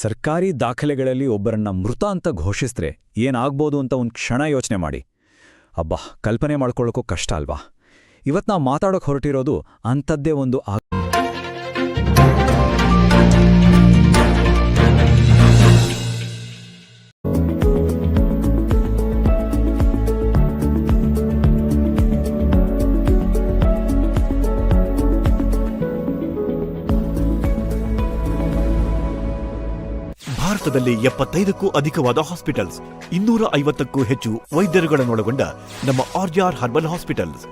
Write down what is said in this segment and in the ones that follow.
ಸರ್ಕಾರಿ ದಾಖಲೆಗಳಲ್ಲಿ ಒಬ್ಬರನ್ನ ಮೃತ ಅಂತ ಘೋಷಿಸಿದ್ರೆ ಏನಾಗ್ಬೋದು ಅಂತ ಒಂದು ಕ್ಷಣ ಯೋಚನೆ ಮಾಡಿ. ಅಬ್ಬಾ, ಕಲ್ಪನೆ ಮಾಡ್ಕೊಳ್ಳೋಕ್ಕೂ ಕಷ್ಟ ಅಲ್ವಾ? ಇವತ್ತು ನಾವು ಮಾತಾಡೋಕೆ ಹೊರಟಿರೋದು ಅಂಥದ್ದೇ ಒಂದು ಭಾರತದಲ್ಲಿ 75ಕ್ಕೂ ಅಧಿಕವಾದ ಹಾಸ್ಪಿಟಲ್ಸ್, 250ಕ್ಕೂ ಹೆಚ್ಚು ವೈದ್ಯರುಗಳನ್ನೊಳಗೊಂಡ ನಮ್ಮ ಆರ್ಯಾರ್ herbal hospitals.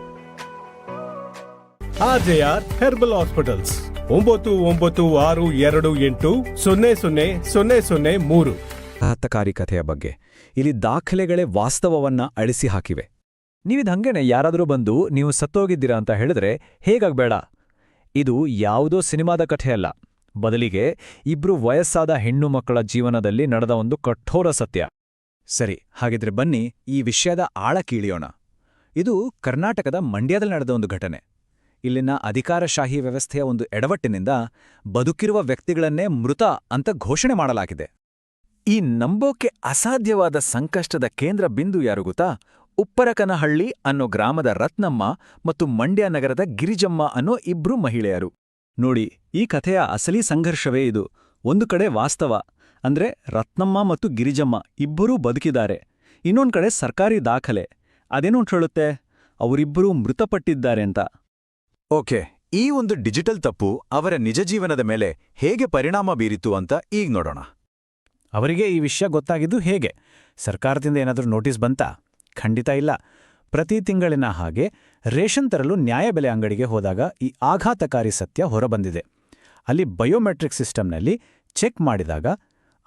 RJR herbal hospitals 9962280003. ಆಘಾತಕಾರಿ ಕಥೆಯ ಬಗ್ಗೆ ಇಲ್ಲಿ ದಾಖಲೆಗಳೇ ವಾಸ್ತವವನ್ನ ಅಳಿಸಿ ಹಾಕಿವೆ. ನೀವಿದ್ ಹಂಗೇನೆ ಯಾರಾದರೂ ಬಂದು ನೀವು ಸತ್ತೋಗಿದ್ದೀರಾ ಅಂತ ಹೇಳಿದ್ರೆ ಹೇಗಾಗ್ಬೇಡ. ಇದು ಯಾವುದೋ ಸಿನಿಮಾದ ಕಥೆಯಲ್ಲ, ಬದಲಿಗೆ ಇಬ್ರು ವಯಸ್ಸಾದ ಹೆಣ್ಣು ಮಕ್ಕಳ ಜೀವನದಲ್ಲಿ ನಡೆದ ಒಂದು ಕಠೋರ ಸತ್ಯ. ಸರಿ, ಹಾಗಿದ್ರೆ ಬನ್ನಿ ಈ ವಿಷಯದ ಆಳ ಕೀಳಿಯೋಣ. ಇದು ಕರ್ನಾಟಕದ ಮಂಡ್ಯದಲ್ಲಿ ನಡೆದ ಒಂದು ಘಟನೆ. ಇಲ್ಲಿನ ಅಧಿಕಾರಶಾಹಿ ವ್ಯವಸ್ಥೆಯ ಒಂದು ಎಡವಟ್ಟಿನಿಂದ ಬದುಕಿರುವ ವ್ಯಕ್ತಿಗಳನ್ನೇ ಮೃತ ಅಂತ ಘೋಷಣೆ ಮಾಡಲಾಗಿದೆ. ಈ ನಂಬೋಕೆ ಅಸಾಧ್ಯವಾದ ಸಂಕಷ್ಟದ ಕೇಂದ್ರ ಬಿಂದು ಯಾರು ಗೊತ್ತಾ? ಉಪ್ಪರಕನಹಳ್ಳಿ ಅನ್ನೋ ಗ್ರಾಮದ ರತ್ನಮ್ಮ ಮತ್ತು ಮಂಡ್ಯ ನಗರದ ಗಿರಿಜಮ್ಮ ಅನ್ನೋ ಇಬ್ರು ಮಹಿಳೆಯರು. ನೋಡಿ, ಈ ಕಥೆಯ ಅಸಲಿ ಸಂಘರ್ಷವೇ ಇದು. ಒಂದು ಕಡೆ ವಾಸ್ತವ, ಅಂದ್ರೆ ರತ್ನಮ್ಮ ಮತ್ತು ಗಿರಿಜಮ್ಮ ಇಬ್ಬರೂ ಬದುಕಿದ್ದಾರೆ. ಇನ್ನೊಂದು ಕಡೆ ಸರ್ಕಾರಿ ದಾಖಲೆ ಅದೇನೋ ಹೇಳುತ್ತೆ, ಅವರಿಬ್ಬರೂ ಮೃತಪಟ್ಟಿದ್ದಾರೆ ಅಂತ. ಓಕೆ, ಈ ಒಂದು ಡಿಜಿಟಲ್ ತಪ್ಪು ಅವರ ನಿಜ ಜೀವನದ ಮೇಲೆ ಹೇಗೆ ಪರಿಣಾಮ ಬೀರಿತು ಅಂತ ಈಗ ನೋಡೋಣ. ಅವರಿಗೆ ಈ ವಿಷಯ ಗೊತ್ತಾಗಿದ್ದು ಹೇಗೆ? ಸರ್ಕಾರದಿಂದ ಏನಾದರೂ ನೋಟಿಸ್ ಬಂತಾ? ಖಂಡಿತ ಇಲ್ಲ. ಪ್ರತಿ ತಿಂಗಳಿನ ಹಾಗೆ ರೇಷನ್ ತರಲು ನ್ಯಾಯಬೆಲೆ ಅಂಗಡಿಗೆ ಹೋದಾಗ ಈ ಆಘಾತಕಾರಿ ಸತ್ಯ ಹೊರಬಂದಿದೆ. ಅಲ್ಲಿ ಬಯೋಮೆಟ್ರಿಕ್ ಸಿಸ್ಟಮ್ನಲ್ಲಿ ಚೆಕ್ ಮಾಡಿದಾಗ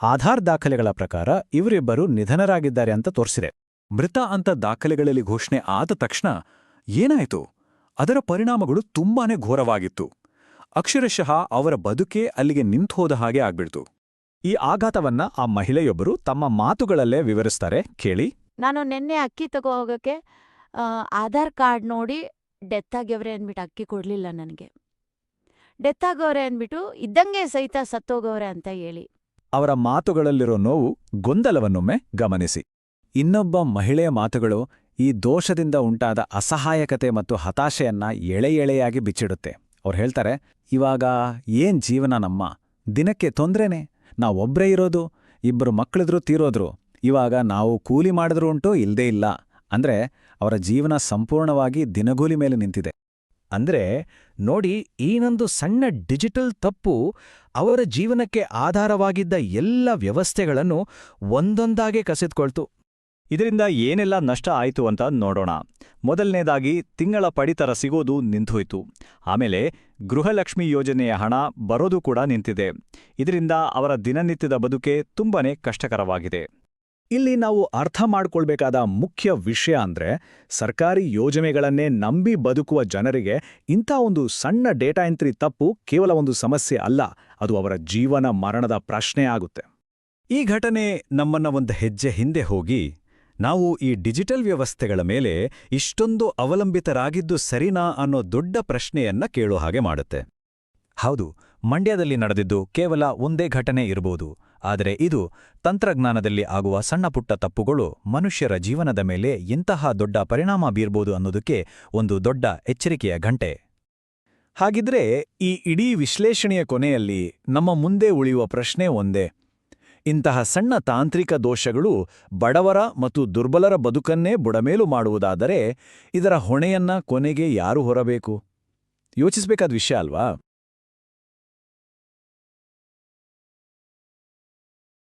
ಆಧಾರ್ ದಾಖಲೆಗಳ ಪ್ರಕಾರ ಇವರಿಬ್ಬರು ನಿಧನರಾಗಿದ್ದಾರೆ ಅಂತ ತೋರಿಸಿದೆ. ಮೃತ ಅಂತ ದಾಖಲೆಗಳಲ್ಲಿ ಘೋಷಣೆ ಆದ ತಕ್ಷಣ ಏನಾಯಿತು? ಅದರ ಪರಿಣಾಮಗಳು ತುಂಬಾನೇ ಘೋರವಾಗಿತ್ತು. ಅಕ್ಷರಶಃ ಅವರ ಬದುಕೇ ಅಲ್ಲಿಗೆ ನಿಂತೋದ ಹಾಗೆ ಆಗ್ಬಿಡ್ತು. ಈ ಆಘಾತವನ್ನ ಆ ಮಹಿಳೆಯೊಬ್ಬರು ತಮ್ಮ ಮಾತುಗಳಲ್ಲೇ ವಿವರಿಸ್ತಾರೆ, ಕೇಳಿ. ನಾನು ನಿನ್ನೆ ಅಕ್ಕಿ ತಗೋ ಹೋಗೋಕ್ಕೆ ಆಧಾರ್ ಕಾರ್ಡ್ ನೋಡಿ ಡೆತ್ ಆಗ್ಯವ್ರೆ ಅಂದ್ಬಿಟ್ಟು ಅಕ್ಕಿ ಕೊಡಲಿಲ್ಲ ನನಗೆ. ಡೆತ್ ಆಗೋರೆ ಅಂದ್ಬಿಟ್ಟು ಇದ್ದಂಗೆ ಸಹಿತ ಸತ್ತೋಗೋರೆ ಅಂತ ಹೇಳಿ. ಅವರ ಮಾತುಗಳಲ್ಲಿರೋ ನೋವು, ಗೊಂದಲವನ್ನೊಮ್ಮೆ ಗಮನಿಸಿ. ಇನ್ನೊಬ್ಬ ಮಹಿಳೆಯ ಮಾತುಗಳು ಈ ದೋಷದಿಂದ ಉಂಟಾದ ಅಸಹಾಯಕತೆ ಮತ್ತು ಹತಾಶೆಯನ್ನ ಎಳೆಯಾಗಿ ಬಿಚ್ಚಿಡುತ್ತೆ. ಅವ್ರು ಹೇಳ್ತಾರೆ, ಇವಾಗ ಏನ್ ಜೀವನ ನಮ್ಮ, ದಿನಕ್ಕೆ ತೊಂದ್ರೆನೇ, ನಾವೊಬ್ರೇ ಇರೋದು, ಇಬ್ಬರು ಮಕ್ಕಳಿದ್ರು ತೀರೋದ್ರು, ಇವಾಗ ನಾವು ಕೂಲಿ ಮಾಡಿದ್ರೂ ಉಂಟು ಇಲ್ದೇ ಇಲ್ಲ. ಅಂದ್ರೆ ಅವರ ಜೀವನ ಸಂಪೂರ್ಣವಾಗಿ ದಿನಗೂಲಿ ಮೇಲೆ ನಿಂತಿದೆ. ಅಂದ್ರೆ ನೋಡಿ, ಈನೊಂದು ಸಣ್ಣ ಡಿಜಿಟಲ್ ತಪ್ಪು ಅವರ ಜೀವನಕ್ಕೆ ಆಧಾರವಾಗಿದ್ದ ಎಲ್ಲ ವ್ಯವಸ್ಥೆಗಳನ್ನು ಒಂದೊಂದಾಗೆ ಕಸಿದ್ಕೊಳ್ತು. ಇದರಿಂದ ಏನೆಲ್ಲ ನಷ್ಟ ಆಯಿತು ಅಂತ ನೋಡೋಣ. ಮೊದಲನೇದಾಗಿ ತಿಂಗಳ ಪಡಿತರ ಸಿಗೋದು ನಿಂತೋಯ್ತು. ಆಮೇಲೆ ಗೃಹಲಕ್ಷ್ಮಿ ಯೋಜನೆಯ ಹಣ ಬರೋದು ಕೂಡ ನಿಂತಿದೆ. ಇದರಿಂದ ಅವರ ದಿನನಿತ್ಯದ ಬದುಕೆ ತುಂಬಾನೇ ಕಷ್ಟಕರವಾಗಿದೆ. ಇಲ್ಲಿ ನಾವು ಅರ್ಥ ಮಾಡ್ಕೊಳ್ಬೇಕಾದ ಮುಖ್ಯ ವಿಷಯ ಅಂದ್ರೆ, ಸರ್ಕಾರಿ ಯೋಜನೆಗಳನ್ನೇ ನಂಬಿ ಬದುಕುವ ಜನರಿಗೆ ಇಂಥ ಒಂದು ಸಣ್ಣ ಡೇಟಾ ಎಂಟ್ರಿ ತಪ್ಪು ಕೇವಲ ಒಂದು ಸಮಸ್ಯೆ ಅಲ್ಲ, ಅದು ಅವರ ಜೀವನ ಮರಣದ ಪ್ರಶ್ನೆ ಆಗುತ್ತೆ. ಈ ಘಟನೆ ನಮ್ಮನ್ನ ಒಂದು ಹೆಜ್ಜೆ ಹಿಂದೆ ಹೋಗಿ, ನಾವು ಈ ಡಿಜಿಟಲ್ ವ್ಯವಸ್ಥೆಗಳ ಮೇಲೆ ಇಷ್ಟೊಂದು ಅವಲಂಬಿತರಾಗಿದ್ದು ಸರಿನಾ ಅನ್ನೋ ದೊಡ್ಡ ಪ್ರಶ್ನೆಯನ್ನ ಕೇಳೋ ಹಾಗೆ ಮಾಡುತ್ತೆ. ಹೌದು, ಮಂಡ್ಯದಲ್ಲಿ ನಡೆದಿದ್ದು ಕೇವಲ ಒಂದೇ ಘಟನೆ ಇರಬಹುದು, ಆದರೆ ಇದು ತಂತ್ರಜ್ಞಾನದಲ್ಲಿ ಆಗುವ ಸಣ್ಣಪುಟ್ಟ ತಪ್ಪುಗಳು ಮನುಷ್ಯರ ಜೀವನದ ಮೇಲೆ ಎಂತಹ ದೊಡ್ಡ ಪರಿಣಾಮ ಬೀರ್ಬೋದು ಅನ್ನೋದಕ್ಕೆ ಒಂದು ದೊಡ್ಡ ಎಚ್ಚರಿಕೆಯ ಗಂಟೆ. ಹಾಗಿದ್ರೆ ಈ ಇಡೀ ವಿಶ್ಲೇಷಣೆಯ ಕೊನೆಯಲ್ಲಿ ನಮ್ಮ ಮುಂದೆ ಉಳಿಯುವ ಪ್ರಶ್ನೆ ಒಂದೇ: ಇಂತಹ ಸಣ್ಣ ತಾಂತ್ರಿಕ ದೋಷಗಳು ಬಡವರ ಮತ್ತು ದುರ್ಬಲರ ಬದುಕನ್ನೇ ಬುಡಮೇಲು ಮಾಡುವುದಾದರೆ ಇದರ ಹೊಣೆಯನ್ನ ಕೊನೆಗೆ ಯಾರು ಹೊರಬೇಕು? ಯೋಚಿಸಬೇಕಾದ ವಿಷಯ ಅಲ್ವಾ?